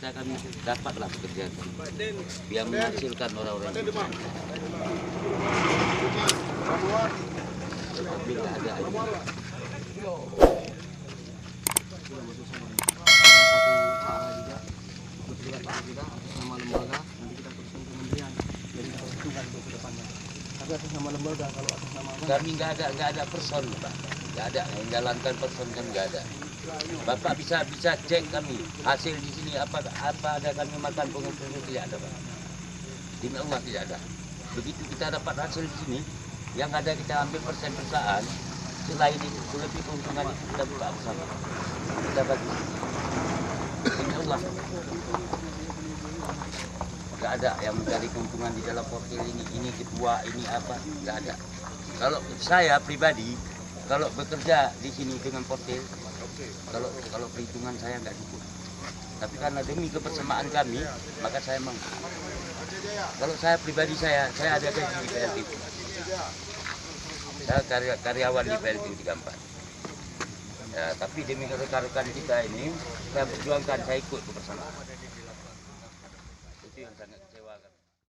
cita-cita kami dapatlah pekerjaan biar menghasilkan orang-orang ini. Tapi nggak ada aja. Nama lembaga nanti kita teruskan kementerian jadi kita perhitungkan untuk kedepannya. Tapi atas nama lembaga, kalau atas nama Kami nggak ada person, Pak. Nggak ada yang jalankan person kan nggak ada. Bapak bisa cek kami hasil di sini apa ada kami makan pengumpul tidak ada, Pak. Demi Allah tidak ada. Begitu kita dapat hasil di sini, yang ada kita ambil persen-persaan. Selain itu lebih keuntungan itu kita buka bersama. Kita bagi. Demi Allah. Nggak ada yang mencari keuntungan di dalam portil ini ketua, ini apa, nggak ada. Kalau saya pribadi, kalau bekerja di sini dengan portil, kalau perhitungan saya nggak cukup. Tapi karena demi kebersamaan kami, maka saya mau. Kalau saya pribadi saya ada gaji di PLT. Saya karyawan di PLT 34. Ya, tapi demi rekan-rekan kita ini, saya berjuangkan, saya ikut kebersamaan. Itu yang sangat